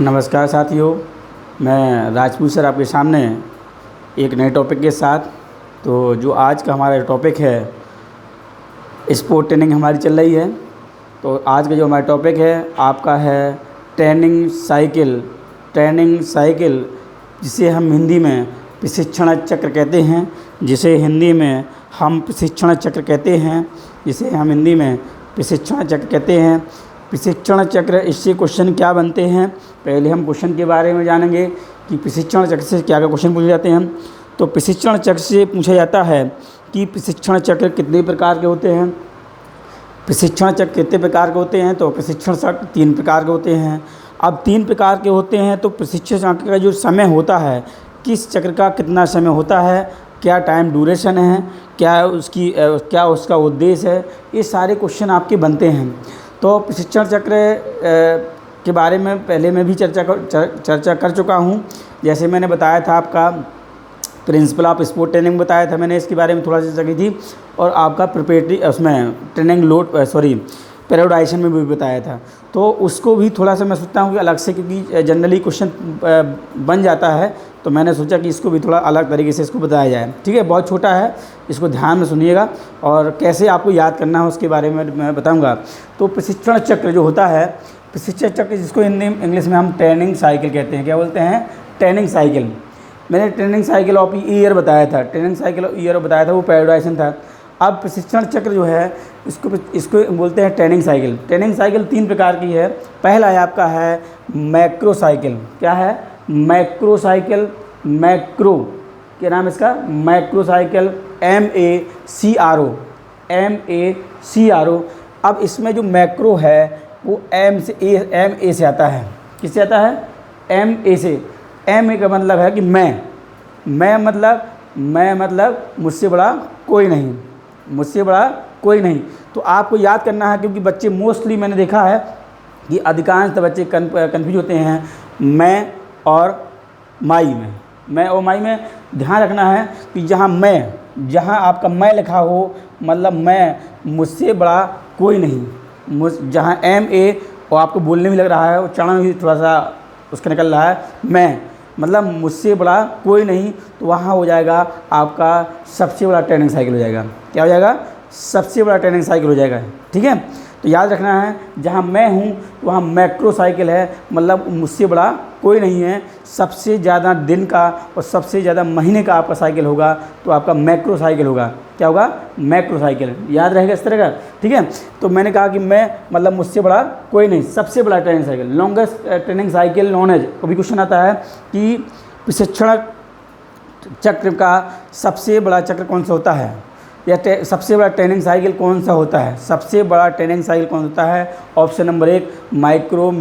नमस्कार साथियों, मैं राजपूत सर आपके सामने एक नए टॉपिक के साथ। तो जो आज का हमारा टॉपिक है, स्पोर्ट ट्रेनिंग हमारी चल रही है। तो आज का जो हमारा टॉपिक है आपका है ट्रेनिंग साइकिल। ट्रेनिंग साइकिल जिसे हम हिंदी में प्रशिक्षण चक्र कहते हैं, जिसे हिंदी में हम प्रशिक्षण चक्र कहते हैं, जिसे हम हिंदी में प्रशिक्षण चक्र कहते हैं। प्रशिक्षण चक्र, इससे क्वेश्चन क्या बनते हैं, पहले हम क्वेश्चन के बारे में जानेंगे कि प्रशिक्षण चक्र से क्या क्या क्वेश्चन पूछे जाते हैं। तो प्रशिक्षण चक्र से पूछा जाता है कि प्रशिक्षण चक्र कितने प्रकार के होते हैं। प्रशिक्षण चक्र कितने प्रकार के होते हैं, तो प्रशिक्षण चक्र 3 प्रकार के होते हैं। अब 3 प्रकार के होते हैं तो प्रशिक्षण चक्र का जो समय होता है, किस चक्र का कितना समय होता है, क्या टाइम ड्यूरेशन है, क्या उसका उद्देश्य है, ये सारे क्वेश्चन आपके बनते हैं। तो प्रशिक्षण चक्र के बारे में पहले मैं भी चर्चा कर चुका हूँ। जैसे मैंने बताया था, आपका प्रिंसिपल ऑफ स्पोर्ट ट्रेनिंग बताया था मैंने, इसके बारे में थोड़ा सा चर्चा की थी। और आपका प्रिपरेटरी उसमें ट्रेनिंग पैराडाइजेशन में भी बताया था। तो उसको भी थोड़ा सा मैं सोचता हूँ कि अलग से, क्योंकि जनरली क्वेश्चन बन जाता है, तो मैंने सोचा कि इसको भी थोड़ा अलग तरीके से इसको बताया जाए। ठीक है, बहुत छोटा है, इसको ध्यान में सुनिएगा और कैसे आपको याद करना है उसके बारे में मैं बताऊँगा। तो प्रशिक्षण चक्र जो होता है, प्रशिक्षण चक्र जिसको इंग्लिश में हम ट्रेनिंग साइकिल कहते हैं। क्या बोलते हैं? Training cycle. मैंने ट्रेनिंग साइकिल ऑफ ईयर बताया था, ट्रेनिंग साइकिल ऑफ ईयर बताया था, वो पैराडाइजेशन था। अब प्रशिक्षण चक्र जो है इसको बोलते हैं ट्रेनिंग साइकिल। ट्रेनिंग साइकिल 3 प्रकार की है। पहला है आपका है मैक्रो साइकिल। क्या है? Macro cycle. मैक्रो क्या नाम है इसका? Macro cycle, MACRO। अब इसमें जो मैक्रो है वो एम ए से आता है। किससे आता है? MA से। MA का मतलब है कि मैं मतलब मुझसे बड़ा कोई नहीं, मुझसे बड़ा कोई नहीं। तो आपको याद करना है, क्योंकि बच्चे मोस्टली मैंने देखा है कि अधिकांश बच्चे कन्फ्यूज होते हैं मैं और माई में। मैं और माई में ध्यान रखना है कि जहाँ आपका मैं लिखा हो, मतलब मैं मुझसे बड़ा कोई नहीं। जहाँ MA और आपको बोलने में लग रहा है, उच्चारण भी थोड़ा सा उसका निकल रहा है, मैं मतलब मुझसे बड़ा कोई नहीं, तो वहाँ हो जाएगा आपका सबसे बड़ा ट्रेनिंग साइकिल हो जाएगा। क्या हो जाएगा? सबसे बड़ा ट्रेनिंग साइकिल हो जाएगा। ठीक है, तो याद रखना है, जहाँ मैं हूँ वहाँ मैक्रो साइकिल है, मतलब मुझसे बड़ा कोई नहीं है। सबसे ज़्यादा दिन का और सबसे ज़्यादा महीने का आपका साइकिल होगा तो आपका मैक्रो साइकिल होगा। क्या होगा? Macro cycle. याद रहेगा इस तरह का। ठीक है, तो मैंने कहा कि मैं मतलब मुझसे बड़ा कोई नहीं, सबसे बड़ा training cycle, longest training cycle known as. कभी क्वेश्चन आता है कि प्रशिक्षण चक्र का सबसे बड़ा चक्र कौन सा होता है, या सबसे बड़ा ट्रेनिंग साइकिल कौन सा होता है? सबसे बड़ा ट्रेनिंग साइकिल कौन होता है? ऑप्शन नंबर 1 माइक्रो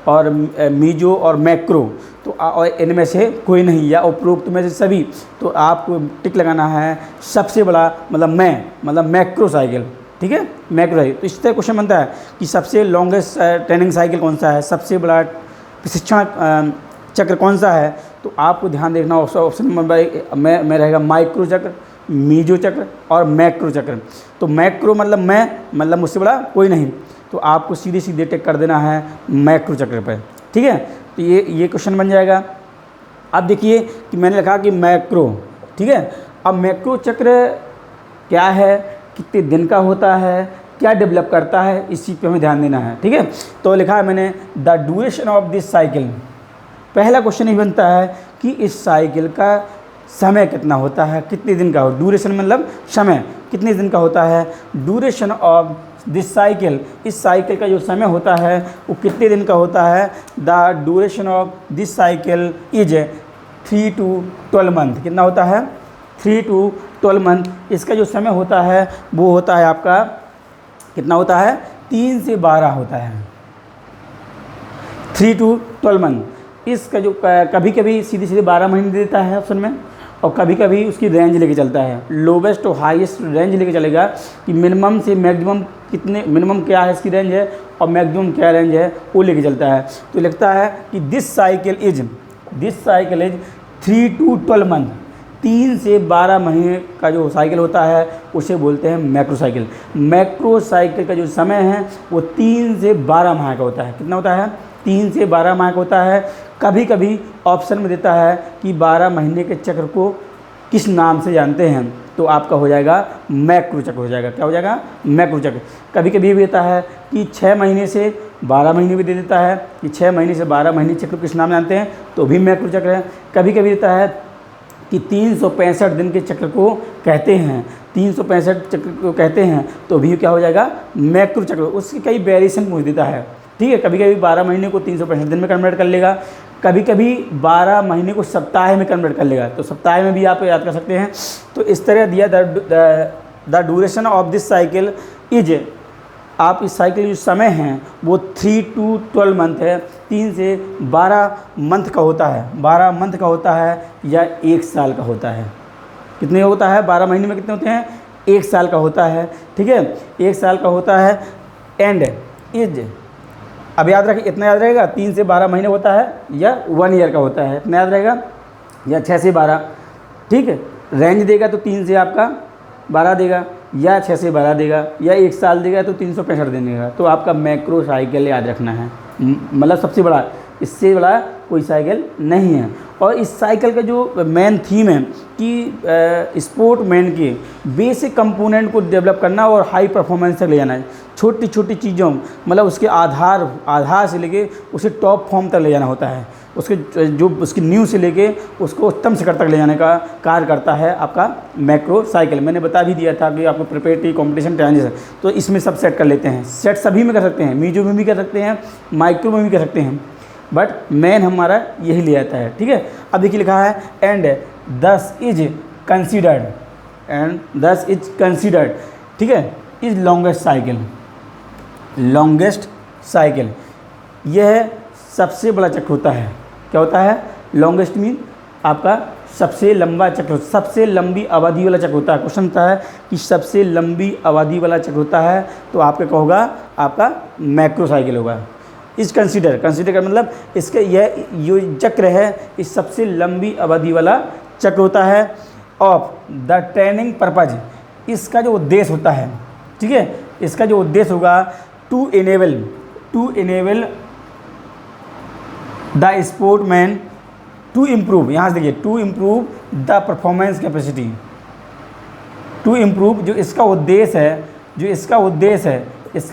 और मीजो और मैक्रो। तो और इनमें से कोई नहीं, या उपरोक्त में से सभी। तो आपको टिक लगाना है सबसे बड़ा, मतलब मैक्रो साइकिल। ठीक है, मैक्रो साइकिल। तो इस तरह क्वेश्चन बनता है कि सबसे लॉन्गेस्ट ट्रेनिंग साइकिल कौन सा है, सबसे बड़ा प्रशिक्षण चक्र कौन सा है। तो आपको ध्यान देखना, ऑप्शन नंबर 1 में रहेगा माइक्रो चक्र, मीजो चक्र और मैक्रो चक्र। तो मैक्रो मतलब मुझसे बड़ा कोई नहीं, तो आपको सीधे टिक कर देना है मैक्रो चक्र पर। ठीक है, तो ये क्वेश्चन बन जाएगा। अब देखिए कि मैंने लिखा कि मैक्रो। ठीक है, अब मैक्रो चक्र क्या है, कितने दिन का होता है, क्या डेवलप करता है, इस चीज़ पे हमें ध्यान देना है। ठीक है, तो लिखा है मैंने the duration of this cycle. पहला क्वेश्चन ही बनता है कि इस साइकिल का समय कितना होता है, कितने दिन का हो। ड्यूरेशन मतलब समय, कितने दिन का होता है। ड्यूरेशन ऑफ दिस साइकिल, इस साइकिल का जो समय होता है वो कितने दिन का होता है। The duration of this cycle is 3 to 12 month. कितना होता है? 3 to 12 मंथ। इसका जो समय होता है वो होता है आपका, कितना होता है? 3 से 12 होता है। 3 to 12 मंथ। इसका जो कभी कभी सीधे 12 महीने देता है ऑप्शन में, और कभी कभी उसकी रेंज लेके चलता है, लोवेस्ट और हाईएस्ट रेंज लेके चलेगा कि मिनिमम से मैक्सिमम कितने, मिनिमम क्या है इसकी रेंज है और मैक्सिमम क्या रेंज है, वो लेके चलता है। तो लिखता है कि this cycle is 3 to 12 month. 3 से 12 महीने का जो साइकिल होता है उसे बोलते हैं मैक्रो साइकिल। मैक्रो साइकिल का जो समय है वो 3 से 12 माह का होता है। कितना होता है? 3 से 12 माह का होता है। कभी कभी ऑप्शन में देता है कि 12 महीने के चक्र को किस नाम से जानते हैं, तो आपका हो जाएगा मैक्रो चक्र हो जाएगा। क्या हो जाएगा? मैक्रो चक्र। कभी कभी भी देता है कि 6 महीने से 12 महीने भी दे देता है कि 6 महीने से 12 महीने चक्र किस नाम जानते हैं, तो भी मैक्रो चक्र है। कभी कभी देता है कि 365 दिन के चक्र को कहते हैं, 365 चक्र को कहते हैं, तो भी क्या हो जाएगा? मैक्रो चक्र। उसके कई वेरिएशन पूछ देता है, ठीक है। कभी कभी 12 महीने को 365 दिन में कन्वर्ट कर लेगा, कभी कभी 12 महीने को सप्ताह में कन्वर्ट कर लेगा, तो सप्ताह में भी आप याद कर सकते हैं। तो इस तरह दिया the duration of this cycle is, आप इस साइकिल जो समय है वो 3 to 12 मंथ है, 3 से 12 मंथ का होता है, 12 मंथ का होता है या 1 साल का होता है। कितने होता है? 12 महीने में कितने होते हैं? 1 साल का होता है, ठीक है, 1 साल का होता है। एंड इज, अब याद रखिए, इतना याद रहेगा 3 से 12 महीने होता है या 1 ईयर का होता है, इतना याद रहेगा, या 6 से 12, ठीक है। रेंज देगा तो 3 से आपका 12 देगा, या 6 से 12 देगा, या 1 साल देगा तो 365 दिन देगा। तो आपका मैक्रो साइकिल याद रखना है, मतलब सबसे बड़ा, इससे बड़ा कोई साइकिल नहीं है। और इस साइकिल का जो मेन थीम है कि स्पोर्टमैन के बेसिक कंपोनेंट को डेवलप करना और हाई परफॉर्मेंस तक ले जाना है। छोटी छोटी चीज़ों, मतलब उसके आधार से लेके उसे टॉप फॉर्म तक ले जाना होता है, उसके जो उसकी नींव से लेके उसको उत्तम शिखर तक ले जाने का कार्य करता है आपका मैक्रो साइकिल। मैंने बता भी दिया था कि आपको प्रिपरेटरी, कंपटीशन, ट्रांजिशन, तो इसमें सब सेट कर लेते हैं। सेट सभी में कर सकते हैं, मीजो में भी कर सकते हैं, माइक्रो में भी कर सकते हैं, बट मेन हमारा यही ले आता है, ठीक है। अब देखिए लिखा है एंड दस इज कंसिडर्ड, एंड दस इज कंसिडर्ड, ठीक है, is longest cycle. Longest cycle यह सबसे बड़ा चक्र होता है। क्या होता है? लॉन्गेस्ट मीन आपका सबसे लंबा चक्र, सबसे लंबी अवधि वाला चक्र होता है। क्वेश्चन होता है कि सबसे लंबी अवधि वाला चक्र होता है, तो आपका क्या होगा? आपका मैक्रो साइकिल होगा। इस कंसीडर का मतलब इसके यह जो चक्र है इस सबसे लंबी अवधि वाला चक्र होता है। ऑफ द ट्रेनिंग पर्पज, इसका जो उद्देश्य होता है, ठीक है, इसका जो उद्देश्य होगा to enable the sportsman to improve, यहाँ से देखिए, to improve the performance capacity, to improve, जो इसका उद्देश्य है, इसका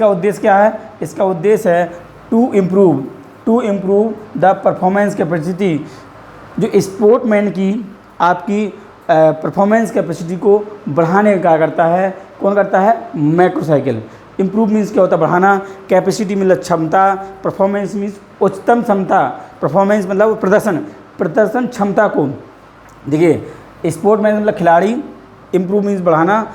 उद्देश्य क्या है? इसका उद्देश्य है to improve the performance capacity, जो स्पोर्टमैन की आपकी परफॉर्मेंस कैपेसिटी को बढ़ाने का करता है। कौन करता है? Macro cycle. इम्प्रूव मीन्स क्या होता है? बढ़ाना, कैपेसिटी मतलब क्षमता, परफॉर्मेंस मीन्स उच्चतम क्षमता, परफॉर्मेंस मतलब प्रदर्शन क्षमता को। देखिए स्पोर्टमैन मतलब खिलाड़ी, इम्प्रूव मीन्स बढ़ाना,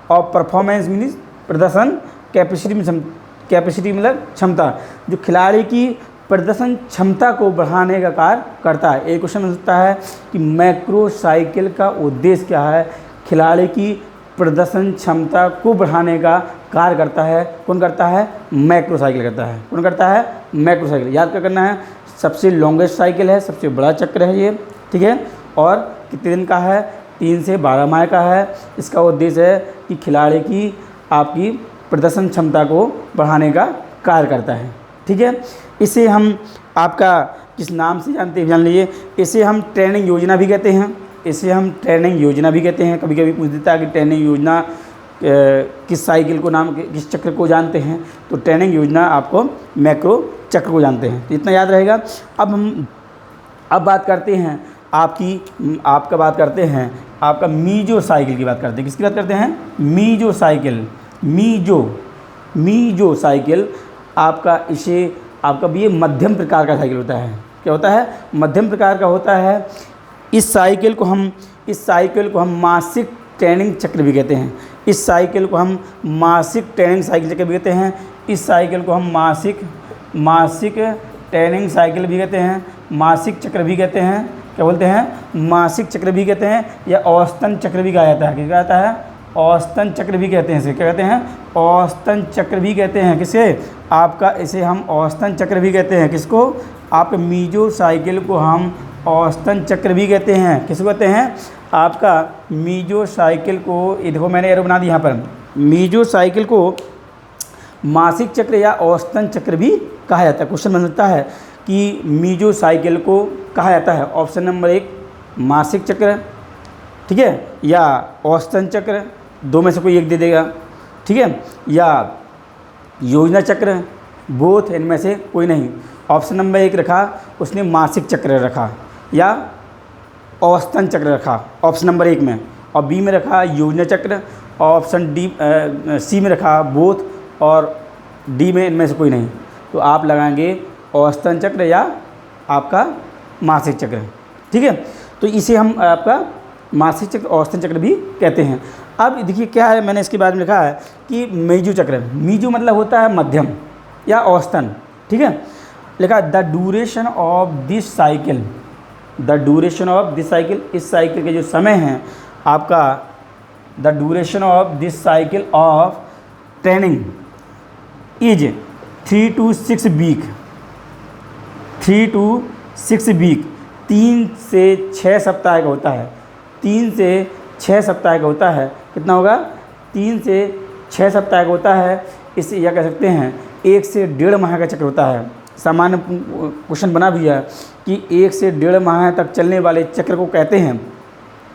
और परफॉर्मेंस मीन्स प्रदर्शन, कैपेसिटी मतलब क्षमता, जो खिलाड़ी की प्रदर्शन क्षमता को बढ़ाने का कार्य करता है। एक क्वेश्चन होता है कि मैक्रो साइकिल का उद्देश्य क्या है? खिलाड़ी की प्रदर्शन क्षमता को बढ़ाने का कार्य करता है। कौन करता है? मैक्रो साइकिल करता है। कौन करता है? Macro cycle. याद क्या करना है? सबसे लॉन्गेस्ट साइकिल है, सबसे बड़ा चक्र है ये, ठीक है, और कितने दिन का है? 3 से 12 माह का है। इसका उद्देश्य है कि खिलाड़ी की आपकी प्रदर्शन क्षमता को बढ़ाने का कार्य करता है, ठीक है। इसे हम आपका किस नाम से जानते हैं? जान लीजिए, इसे हम ट्रेनिंग योजना भी कहते हैं। कभी कभी पूछ देता है कि ट्रेनिंग योजना किस साइकिल को नाम, किस चक्र को जानते हैं, तो ट्रेनिंग योजना आपको मैक्रो चक्र को जानते हैं, तो इतना याद रहेगा। अब बात करते हैं आपका मीजो साइकिल की बात करते हैं। किसकी बात करते हैं? Meso cycle. मीजो साइकिल आपका भी ये मध्यम प्रकार का साइकिल होता है। क्या होता है? मध्यम प्रकार का होता है। इस साइकिल को हम मासिक ट्रेनिंग चक्र भी कहते हैं। इस साइकिल को हम मासिक ट्रेनिंग साइकिल चक्र भी कहते हैं। इस साइकिल को हम मासिक ट्रेनिंग साइकिल भी कहते हैं, मासिक चक्र भी कहते हैं। क्या बोलते हैं? मासिक चक्र भी कहते हैं, या औसतन चक्र भी कहा जाता है। क्या कहता है? औसतन चक्र भी कहते हैं इसे। क्या कहते हैं? औसतन चक्र भी कहते हैं। किसे? आपका इसे हम औसतन चक्र भी कहते हैं। किसको? आपके मीजो साइकिल को हम औसतन चक्र भी कहते हैं। किसको कहते हैं? आपका मीजो साइकिल को, ये देखो मैंने एरो बना दी यहाँ पर, मीजो साइकिल को मासिक चक्र या औसतन चक्र भी कहा जाता है। क्वेश्चन बन सकता है कि मीजो साइकिल को कहा जाता है ऑप्शन नंबर 1 मासिक चक्र, ठीक है, या औसतन चक्र, दो में से कोई एक दे देगा, ठीक है, या योजना चक्र, बोथ, इनमें से कोई नहीं। ऑप्शन नंबर 1 रखा उसने मासिक चक्र रखा या औसतन चक्र रखा ऑप्शन नंबर 1 में, और बी में रखा योजना चक्र, ऑप्शन डी सी में रखा बोथ, और डी में इनमें से कोई नहीं। तो आप लगाएंगे औसतन चक्र या आपका मासिक चक्र, ठीक है। तो इसे हम आपका मासिक चक्र औसतन चक्र भी कहते हैं। अब देखिए क्या है, मैंने इसके बाद में लिखा है कि मीजो चक्र, मीजो मतलब होता है मध्यम या औसतन, ठीक है। लिखा the duration of this cycle, the duration of this cycle, इस साइकिल के जो समय हैं आपका, the duration of this cycle of training is 3 to 6 week, 3 to 6 week, 3 से 6 सप्ताह का होता है, 3 से 6 सप्ताह का होता है। कितना होगा? 3 से 6 सप्ताह का होता है। इसे यह कह सकते हैं 1 से 1.5 माह का चक्र होता है। सामान्य क्वेश्चन बना भी है कि 1 से 1.5 माह तक चलने वाले चक्र को कहते हैं,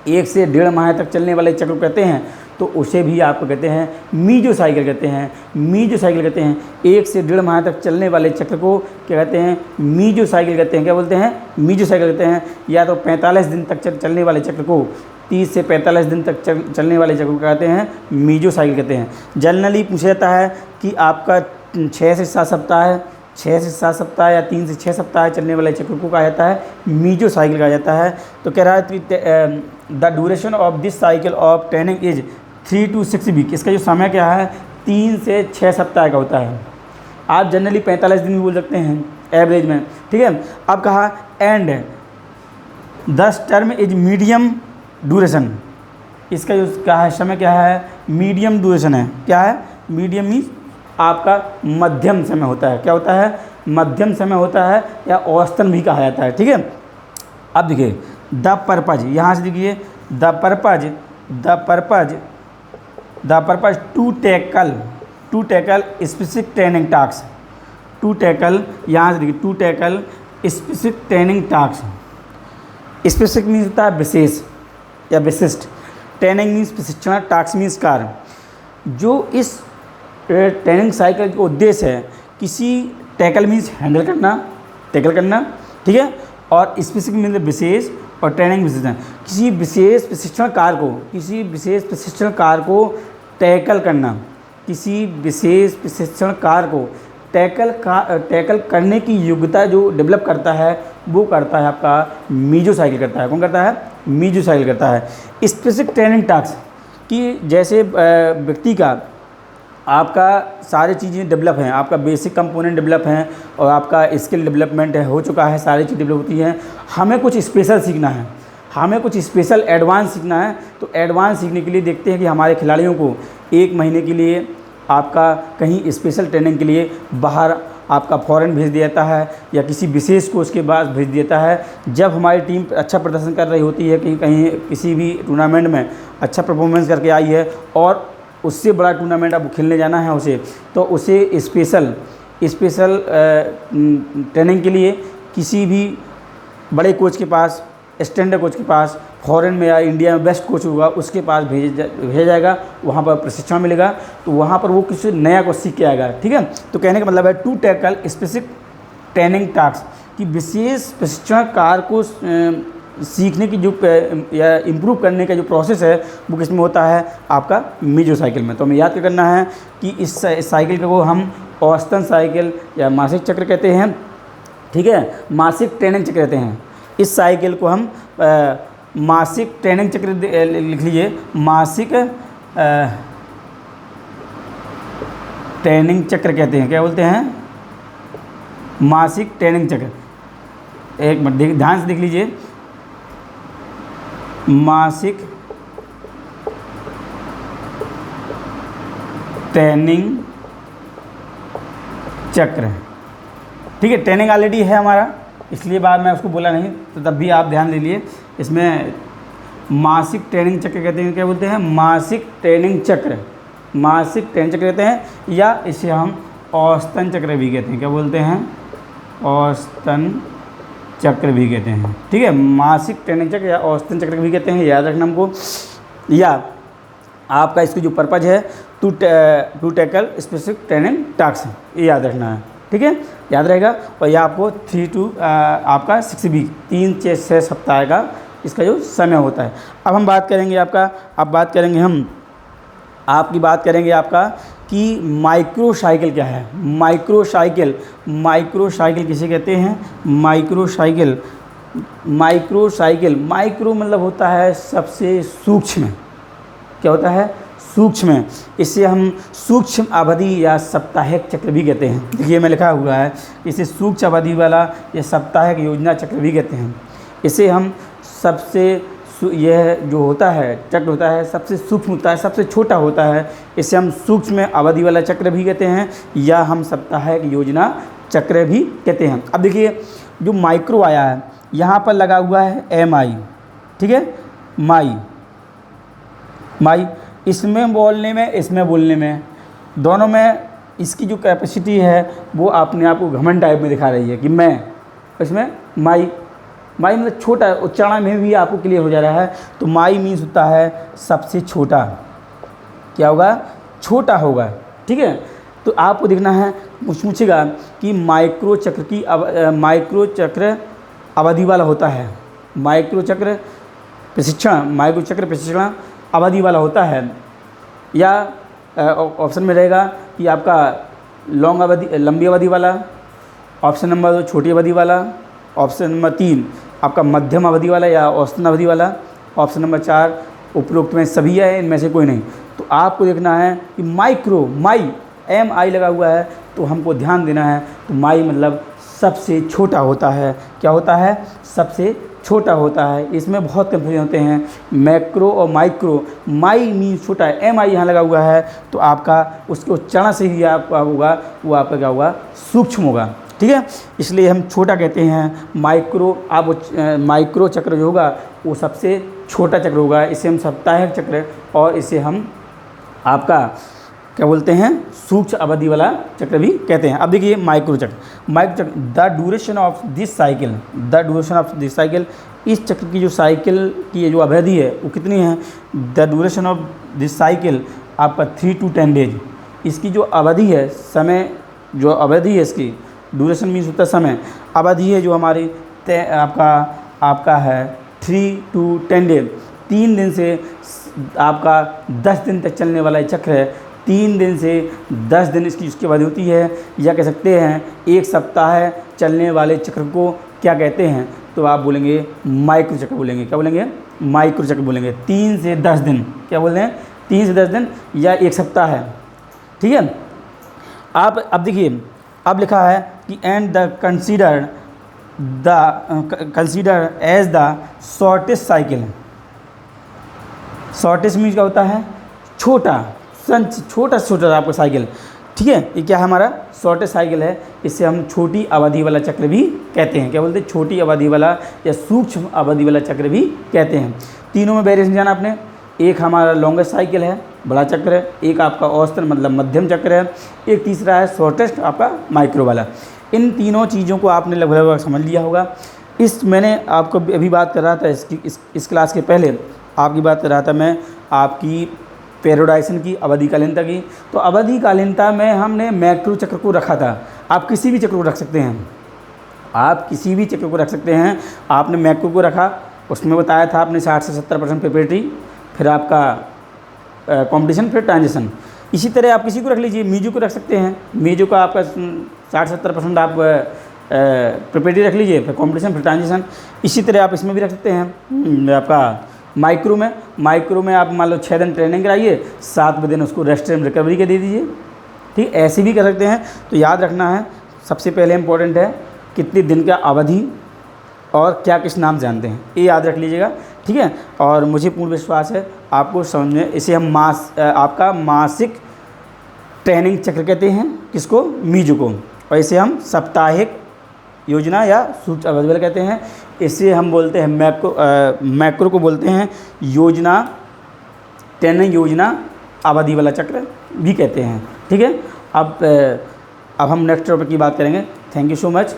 1 से 1.5 माह तक चलने वाले चक्र को कहते हैं, तो उसे भी आपको कहते हैं मीजो साइकिल कहते हैं, मीजो साइकिल कहते हैं। 1 से 1.5 माह तक चलने वाले चक्र को क्या कहते हैं? मीजो साइकिल कहते हैं। क्या बोलते हैं? मीजो साइकिल कहते हैं। या तो 45 दिन तक चलने वाले चक्र को, 30 से 45 दिन तक चलने वाले चक्र को कहते हैं मीजो साइकिल कहते हैं। जनरली पूछा जाता है कि आपका 6 से 7 सप्ताह है, 6 से 7 सप्ताह या 3 से 6 सप्ताह चलने वाले चक्र को कहा जाता है मीजो साइकिल कहा जाता है। तो कह रहा है the duration of this cycle of training is 3 to 6 week. इसका जो समय क्या है? 3 से 6 सप्ताह का होता है। आप जनरली 45 दिन भी बोल सकते हैं एवरेज में, ठीक है। अब कहा एंड दस टर्म इज मीडियम ड्यूरेशन, इसका जो क्या है समय क्या है? मीडियम ड्यूरेशन है। क्या है? मीडियम मीन्स आपका मध्यम समय होता है। क्या होता है? मध्यम समय होता है, या औसतन भी कहा जाता है, ठीक है। अब देखिए द पर्पज, यहाँ से देखिए the purpose to tackle specific training task, to tackle, यहाँ से देखिए to tackle specific training task. Specific means होता है विशेष या विशिष्ट, ट्रेनिंग मीन्स प्रशिक्षण, टास्क मीन्स कार्य। जो इस ट्रेनिंग साइकिल का उद्देश्य है किसी टैकल मीन्स हैंडल करना, टैकल करना, ठीक है, और स्पेसिफिक मीन्स विशेष, और ट्रेनिंग विशेषण, किसी विशेष प्रशिक्षण कार्य को, किसी विशेष प्रशिक्षण कार्य को टैकल करना, किसी विशेष प्रशिक्षण कार्य को टैकल करने की योग्यता जो डेवलप करता है वो करता है आपका मीजो साइकिल करता है। कौन करता है? मीजो साइकिल करता है। स्पेसिफिक ट्रेनिंग टास्क कि जैसे व्यक्ति का आपका सारी चीज़ें डेवलप हैं, आपका बेसिक कंपोनेंट डेवलप हैं और आपका स्किल डेवलपमेंट हो चुका है, सारी चीज़ डेवलप होती हैं। हमें कुछ स्पेशल सीखना है, हमें कुछ स्पेशल एडवांस सीखना है, तो एडवांस सीखने के लिए देखते हैं कि हमारे खिलाड़ियों को 1 महीने के लिए आपका कहीं स्पेशल ट्रेनिंग के लिए बाहर आपका फॉरेन भेज दिया जाता है, या किसी विशेष कोच के पास भेज दिया जाता है। जब हमारी टीम अच्छा प्रदर्शन कर रही होती है कि कहीं किसी भी टूर्नामेंट में अच्छा परफॉर्मेंस करके आई है और उससे बड़ा टूर्नामेंट अब खेलने जाना है उसे, तो उसे स्पेशल ट्रेनिंग के लिए किसी भी बड़े कोच के पास, स्टैंडर्ड कोच के पास, फॉरेन में या इंडिया में बेस्ट कोच होगा उसके पास भेजा जाएगा। वहाँ पर प्रशिक्षण मिलेगा, तो वहाँ पर वो किसी नया को सीख के आएगा, ठीक है। तो कहने का मतलब है to tackle specific training task कि विशेष प्रशिक्षण कार्य को सीखने की जो या इम्प्रूव करने का जो प्रोसेस है वो किस में होता है? आपका मीजो साइकिल में। तो हमें याद करना है कि इस साइकिल को हम औसतन साइकिल या मासिक चक्र कहते हैं, ठीक है, मासिक ट्रेनिंग चक्र कहते हैं। इस साइकिल को हम मासिक ट्रेनिंग चक्र लिख लीजिए, मासिक ट्रेनिंग चक्र कहते हैं। क्या बोलते हैं? मासिक ट्रेनिंग चक्र। एक मिनट ध्यान से देख लीजिए, मासिक ट्रेनिंग चक्र, ठीक है। ट्रेनिंग ऑलरेडी है हमारा, इसलिए बाद में उसको बोला नहीं, तो तब भी आप ध्यान दे लिए। इसमें मासिक ट्रेनिंग चक्र कहते हैं। क्या बोलते हैं? मासिक ट्रेनिंग चक्र, मासिक ट्रेनिंग चक्र कहते हैं, या इसे हम औसतन चक्र भी कहते हैं। क्या बोलते हैं? औसतन चक्र भी कहते हैं। ठीक है, मासिक ट्रेनिंग चक्र या औसतन चक्र भी कहते हैं, याद रखना हमको। या आपका इसकी जो पर्पज है to tackle specific training task, ये याद रखना है। ठीक है, याद रहेगा। और यह आपको 3 to आपका 6 वीक 3-6 सप्ताह का इसका जो समय होता है। अब हम बात करेंगे आपकी बात करेंगे आपका कि माइक्रो साइकिल क्या है। माइक्रो साइकिल किसे कहते हैं? माइक्रो मतलब होता है सबसे सूक्ष्म। क्या होता है? सूक्ष्म। इसे हम सूक्ष्म अवधि या साप्ताहिक चक्र भी कहते हैं। देखिए मैं लिखा हुआ है, इसे सूक्ष्म अवधि वाला या साप्ताहिक योजना चक्र भी कहते हैं। इसे हम यह जो होता है चक्र होता है सबसे सूक्ष्म होता है, सबसे छोटा होता है। इसे हम सूक्ष्म अवधि वाला चक्र भी कहते हैं, या हम साप्ताहिक योजना चक्र भी कहते हैं। अब देखिए जो माइक्रो आया है यहाँ पर लगा हुआ है MI। ठीक है, माई इसमें बोलने में दोनों में इसकी जो कैपेसिटी है वो अपने आप को घमंड टाइप में दिखा रही है कि मैं, इसमें माई मतलब छोटा, उच्चारण में भी आपको क्लियर हो जा रहा है। तो माई मीन्स होता है सबसे छोटा। क्या होगा? छोटा होगा। ठीक है, तो आपको देखना है, पूछेगा कि माइक्रो चक्र अवधि वाला होता है। माइक्रो चक्र प्रशिक्षण अवधि वाला होता है, या ऑप्शन में रहेगा कि आपका लंबी अवधि वाला, ऑप्शन नंबर 2 छोटी अवधि वाला, ऑप्शन नंबर 3 आपका मध्यम अवधि वाला या औसतन अवधि वाला, ऑप्शन नंबर 4 उपरोक्त में सभी है, इनमें से कोई नहीं। तो आपको देखना है कि MI लगा हुआ है तो हमको ध्यान देना है। तो माई मतलब सबसे छोटा होता है। क्या होता है? सबसे छोटा होता है। इसमें बहुत कंफ्यूजन होते हैं, मैक्रो और माइक्रो। माई मीन्स छोटा है, MI यहाँ लगा हुआ है तो आपका उसके उच्चारण से ही आपका होगा, वो आपका क्या होगा? सूक्ष्म होगा। ठीक है, इसलिए हम छोटा कहते हैं। माइक्रो चक्र जो होगा वो सबसे छोटा चक्र होगा। इसे हम साप्ताहिक चक्र और इसे हम आपका क्या बोलते हैं? सूक्ष्म अवधि वाला चक्र भी कहते हैं। अब देखिए माइक्रो चक्र, the duration of this cycle, इस चक्र की जो साइकिल की जो अवधि है वो कितनी है? The duration of this cycle आपका 3 to 10 डेज। इसकी जो अवधि है, समय जो अवधि है इसकी, ड्यूरेशन मीन्स होता है समय, अवधि है जो हमारी आपका है 3 to 10 डेज। 3 दिन से आपका 10 दिन तक चलने वाला चक्र है। 3 दिन से 10 दिन इसकी अवधि होती है, या कह सकते हैं 1 सप्ताह चलने वाले चक्र को क्या कहते हैं? तो आप बोलेंगे माइक्रो चक्र बोलेंगे। क्या बोलेंगे? माइक्रो चक्र बोलेंगे। 3 से 10 दिन, क्या बोल रहे हैं? 3 से 10 दिन या 1 सप्ताह है। ठीक है, आप अब देखिए, अब लिखा है कि and the consider as the shortest cycle. Shortest means क्या होता है? छोटा से छोटा आपका साइकिल। ठीक है, ये क्या है? हमारा शॉर्टेस्ट साइकिल है। इसे हम छोटी अवधि वाला चक्र भी कहते हैं। क्या बोलते हैं? छोटी अवधि वाला या सूक्ष्म अवधि वाला चक्र भी कहते हैं। तीनों में वेरिएशन जाना आपने। एक हमारा लॉन्गेस्ट साइकिल है, बड़ा चक्र है, एक आपका औसतन मतलब मध्यम चक्र है, एक तीसरा है शॉर्टेस्ट आपका माइक्रो वाला। इन तीनों चीज़ों को आपने लगभग समझ लिया होगा। मैंने आपको अभी बात कर रहा था इस क्लास के पहले आपकी बात कर रहा था मैं आपकी पेरियोडाइजेशन की, अवधिकालीनता की। तो अवधिकालीनता में हमने मैक्रो चक्र को रखा था। आप किसी भी चक्र को रख सकते हैं, आपने मैक्रो को रखा, उसमें बताया था आपने 60 से 70% प्रिपरेटरी, फिर आपका कॉम्पिटिशन, फिर ट्रांजिशन। इसी तरह आप किसी को रख लीजिए, मीजो को रख सकते हैं। मीजो का आपका 60-70% आप प्रिपरेटरी रख लीजिए, फिर कॉम्पिटिशन, फिर ट्रांजिशन। इसी तरह आप इसमें भी रख सकते हैं आपका माइक्रो में आप मान लो 6 दिन ट्रेनिंग कराइए, 7वें दिन उसको रेस्ट एंड रिकवरी के दे दीजिए। ठीक, ऐसे भी कर सकते हैं। तो याद रखना है, सबसे पहले इम्पोर्टेंट है कितने दिन का अवधि और क्या किस नाम से जानते हैं, ये याद रख लीजिएगा। ठीक है, और मुझे पूर्ण विश्वास है आपको समझ में। इसे हम आपका मासिक ट्रेनिंग चक्र कहते हैं, किसको? मीजो को। और इसे हम साप्ताहिक योजना या सूक्ष्म अवधि वाला कहते हैं। इसे हम बोलते हैं मैक्रो को बोलते हैं योजना, ट्रेनिंग योजना अवधि वाला चक्र भी कहते हैं। ठीक है, अब हम नेक्स्ट टॉपिक की बात करेंगे। Thank you so much.